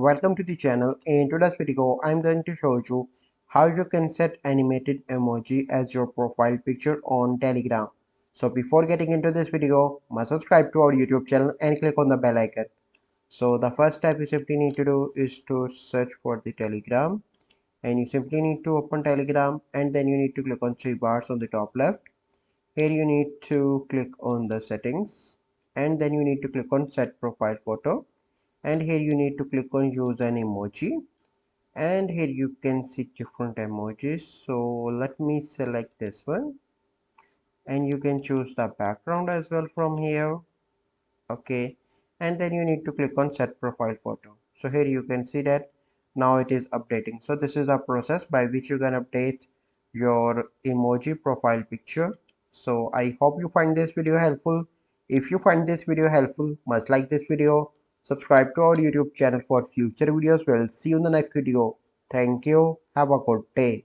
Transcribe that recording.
welcome to the channel. In today's video, I'm going to show you how you can set animated emoji as your profile picture on Telegram. So before getting into this video, must subscribe to our YouTube channel and click on the bell icon. So the first step you simply need to do is to search for the Telegram, and you simply need to open Telegram, and then you need to click on three bars on the top left. Here you need to click on the settings, and then you need to click on set profile photo, and here you need to click on use an emoji, and here you can see different emojis. So let me select this one, and you can choose the background as well from here. Okay, and then you need to click on set profile photo. So here you can see that now it is updating. So this is a process by which you can update your emoji profile picture. So I hope you find this video helpful. If you find this video helpful, must like this video, subscribe to our YouTube channel for future videos. We'll see you in the next video. Thank you, have a good day.